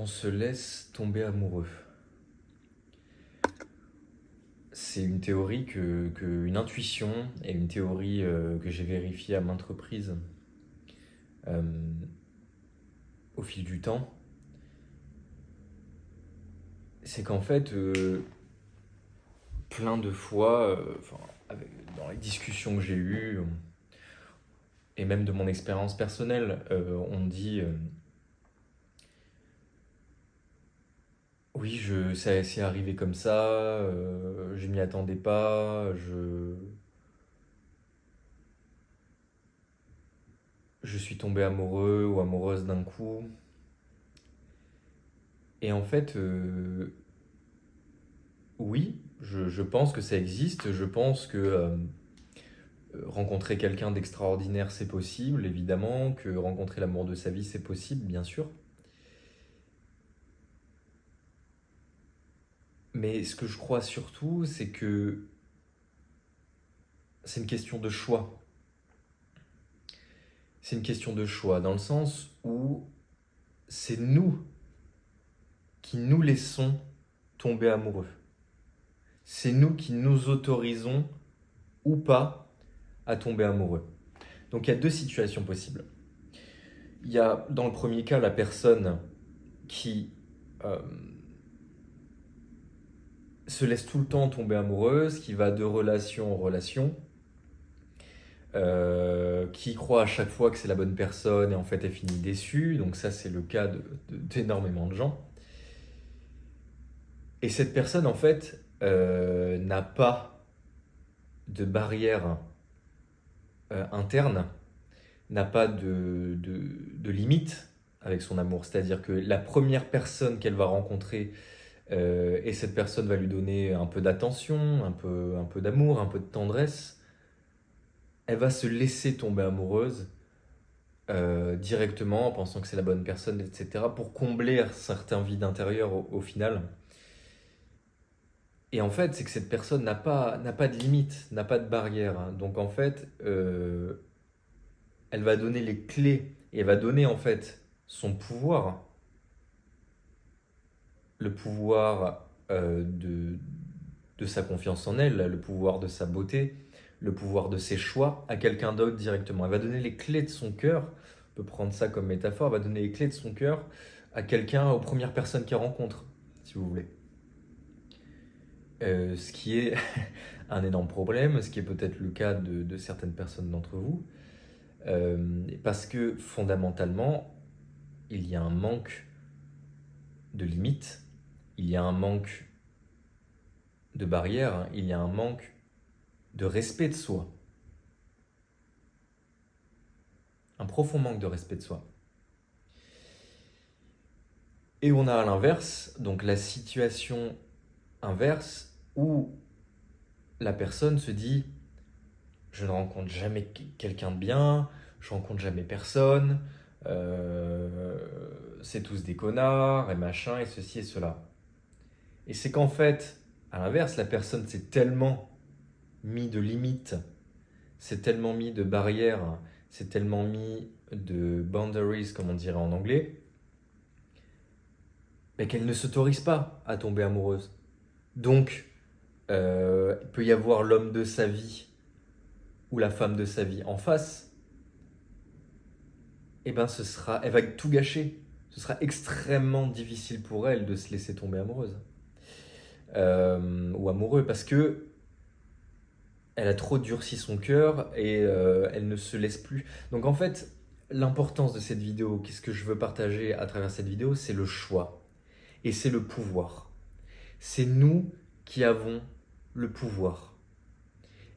on se laisse tomber amoureux. C'est une théorie une intuition et une théorie que j'ai vérifiée à maintes reprises euh, au fil du temps. C'est qu'en fait, plein de fois, dans les discussions que j'ai eues, et même de mon expérience personnelle, on dit oui, c'est arrivé comme ça, je m'y attendais pas, je suis tombé amoureux ou amoureuse d'un coup. Et en fait, oui, je pense que ça existe. Je pense que rencontrer quelqu'un d'extraordinaire, c'est possible, évidemment. Que rencontrer l'amour de sa vie, c'est possible, bien sûr. Mais ce que je crois surtout, c'est que c'est une question de choix. C'est une question de choix, dans le sens où c'est nous qui nous laissons tomber amoureux. C'est nous qui nous autorisons ou pas à tomber amoureux. Donc il y a deux situations possibles. Il y a dans le premier cas la personne qui euh, se laisse tout le temps tomber amoureuse, qui va de relation en relation, qui croit à chaque fois que c'est la bonne personne et en fait elle finit déçue. Donc ça c'est le cas d'énormément de gens. Et cette personne en fait n'a pas de barrière interne, n'a pas de limite avec son amour. C'est-à-dire que la première personne qu'elle va rencontrer, et cette personne va lui donner un peu d'attention, un peu d'amour, un peu de tendresse, elle va se laisser tomber amoureuse directement en pensant que c'est la bonne personne, etc., pour combler certains vides intérieurs au final. Et en fait, c'est que cette personne n'a pas de limite, n'a pas de barrière, hein. Donc en fait, elle va donner les clés et elle va donner en fait son pouvoir, le pouvoir de sa confiance en elle, le pouvoir de sa beauté, le pouvoir de ses choix à quelqu'un d'autre directement. Elle va donner les clés de son cœur, on peut prendre ça comme métaphore, elle va donner les clés de son cœur à quelqu'un, aux premières personnes qu'elle rencontre, si vous voulez. Ce qui est un énorme problème, ce qui est peut-être le cas de certaines personnes d'entre vous, parce que fondamentalement, il y a un manque de limites, il y a un manque de barrières, hein, il y a un manque de respect de soi, un profond manque de respect de soi. Et on a à l'inverse, donc la situation inverse, où la personne se dit je ne rencontre jamais quelqu'un de bien, je rencontre jamais personne, euh, c'est tous des connards, et machin, et ceci et cela. Et c'est qu'en fait, à l'inverse, la personne s'est tellement mis de limites, s'est tellement mis de barrières, s'est tellement mis de boundaries, comme on dirait en anglais, mais qu'elle ne s'autorise pas à tomber amoureuse. Donc, il peut y avoir l'homme de sa vie ou la femme de sa vie en face, et ben elle va tout gâcher. Ce sera extrêmement difficile pour elle de se laisser tomber amoureuse ou amoureux parce que elle a trop durci son cœur et elle ne se laisse plus. Donc en fait, l'importance de cette vidéo, qu'est-ce que je veux partager à travers cette vidéo, c'est le choix et c'est le pouvoir. C'est nous qui avons le pouvoir.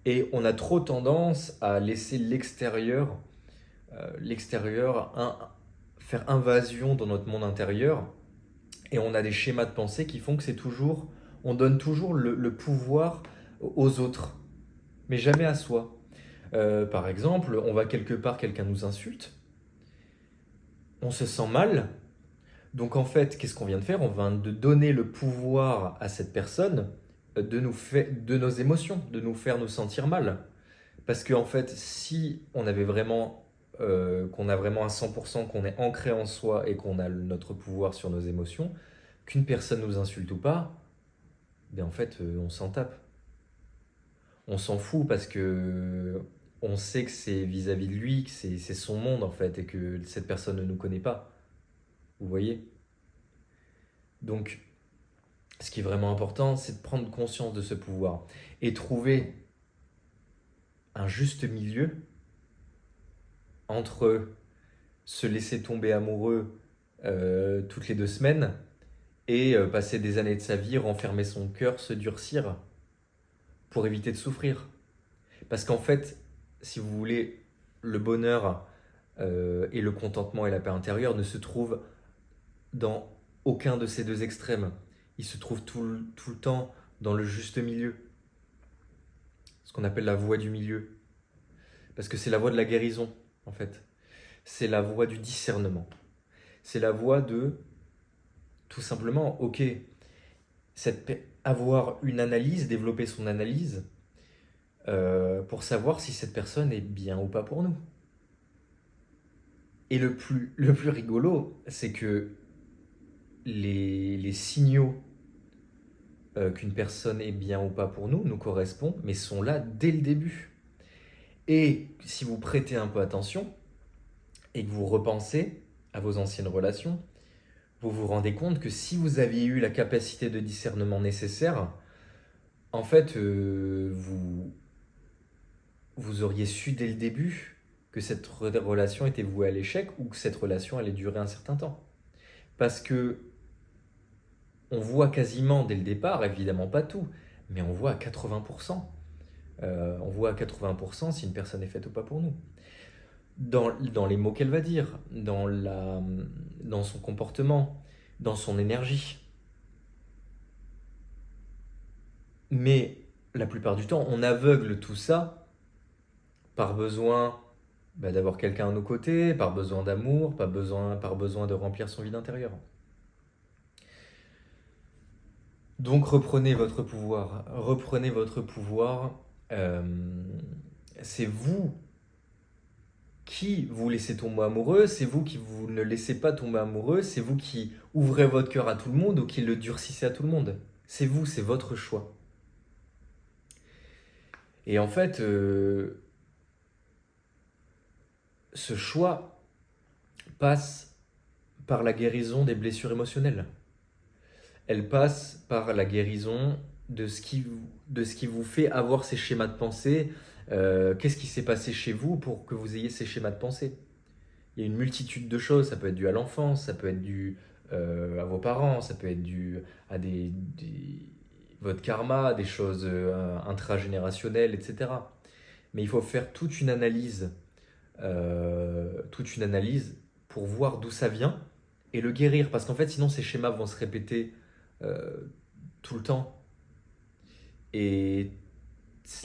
Et on a trop tendance à laisser l'extérieur faire invasion dans notre monde intérieur. Et on a des schémas de pensée qui font que on donne toujours le pouvoir aux autres, mais jamais à soi. Par exemple, on va quelque part, quelqu'un nous insulte, on se sent mal. Donc en fait, qu'est-ce qu'on vient de faire? On vient de donner le pouvoir à cette personne de nos émotions, de nous faire nous sentir mal. Parce qu'en fait, si on avait vraiment qu'on a vraiment à 100%, qu'on est ancré en soi et qu'on a notre pouvoir sur nos émotions, qu'une personne nous insulte ou pas, ben en fait, on s'en tape. On s'en fout parce que on sait que c'est vis-à-vis de lui, que c'est son monde en fait, et que cette personne ne nous connaît pas. Vous voyez? Donc, ce qui est vraiment important, c'est de prendre conscience de ce pouvoir et trouver un juste milieu entre se laisser tomber amoureux toutes les 2 semaines et passer des années de sa vie, renfermer son cœur, se durcir pour éviter de souffrir. Parce qu'en fait, si vous voulez, le bonheur et le contentement et la paix intérieure ne se trouvent dans aucun de ces deux extrêmes. Ils se trouvent tout le temps dans le juste milieu, ce qu'on appelle la voie du milieu. Parce que c'est la voie de la guérison, en fait. C'est la voie du discernement. C'est la voie de, tout simplement, ok, avoir une analyse, développer son analyse, pour savoir si cette personne est bien ou pas pour nous. Et le plus rigolo, c'est que les signaux qu'une personne est bien ou pas pour nous correspondent, mais sont là dès le début. Et si vous prêtez un peu attention et que vous repensez à vos anciennes relations, vous vous rendez compte que si vous aviez eu la capacité de discernement nécessaire, en fait, vous auriez su dès le début que cette relation était vouée à l'échec ou que cette relation allait durer un certain temps. Parce que on voit quasiment dès le départ, évidemment pas tout, mais on voit à 80%. On voit à 80% si une personne est faite ou pas pour nous. Dans les mots qu'elle va dire, dans son comportement, dans son énergie. Mais la plupart du temps, on aveugle tout ça par besoin d'avoir quelqu'un à nos côtés, par besoin d'amour, par besoin de remplir son vide intérieur. Donc reprenez votre pouvoir. Reprenez votre pouvoir. Euh, c'est vous qui vous laissez tomber amoureux, c'est vous qui vous ne laissez pas tomber amoureux, c'est vous qui ouvrez votre cœur à tout le monde ou qui le durcissez à tout le monde. C'est vous, c'est votre choix. Et en fait, ce choix passe par la guérison des blessures émotionnelles. Elle passe par la guérison de ce qui vous fait avoir ces schémas de pensée. Qu'est-ce qui s'est passé chez vous pour que vous ayez ces schémas de pensée? Il y a une multitude de choses. Ça peut être dû à l'enfance, ça peut être dû à vos parents, ça peut être dû à votre karma, des choses intragénérationnelles, etc. Mais il faut faire toute une analyse pour voir d'où ça vient et le guérir. Parce qu'en fait, sinon, ces schémas vont se répéter euh, tout le temps. Et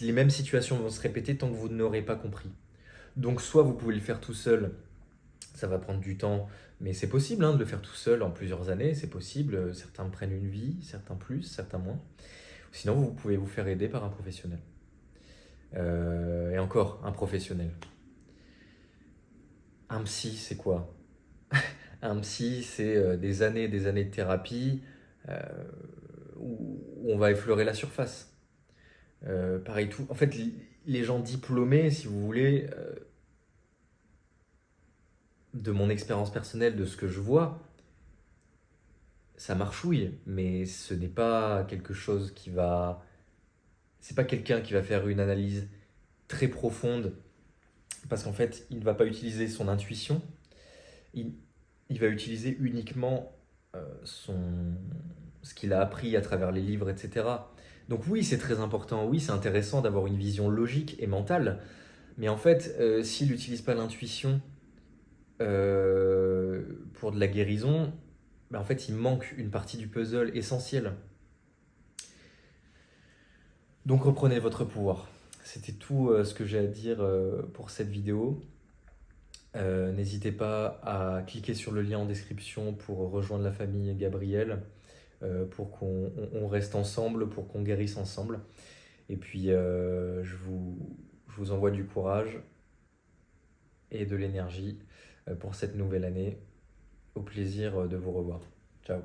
les mêmes situations vont se répéter tant que vous n'aurez pas compris. Donc, soit vous pouvez le faire tout seul, ça va prendre du temps, mais c'est possible de le faire tout seul en plusieurs années, c'est possible. Certains prennent une vie, certains plus, certains moins. Sinon, vous pouvez vous faire aider par un professionnel. Et encore, un professionnel. Un psy, c'est quoi? Un psy, c'est des années et des années de thérapie euh, où on va effleurer la surface. Pareil, tout. En fait, les gens diplômés, si vous voulez, de mon expérience personnelle, de ce que je vois, ça marchouille, mais ce n'est pas quelque chose qui va. C'est pas quelqu'un qui va faire une analyse très profonde, parce qu'en fait, il ne va pas utiliser son intuition, il, il va utiliser uniquement ce qu'il a appris à travers les livres, etc. Donc oui, c'est très important, oui, c'est intéressant d'avoir une vision logique et mentale, mais en fait, s'il n'utilise pas l'intuition pour de la guérison, en fait, il manque une partie du puzzle essentielle. Donc reprenez votre pouvoir. C'était tout ce que j'ai à dire pour cette vidéo. N'hésitez pas à cliquer sur le lien en description pour rejoindre la famille Gabriel, pour qu'on reste ensemble, pour qu'on guérisse ensemble. Et puis je vous envoie du courage et de l'énergie pour cette nouvelle année. Au plaisir de vous revoir. Ciao.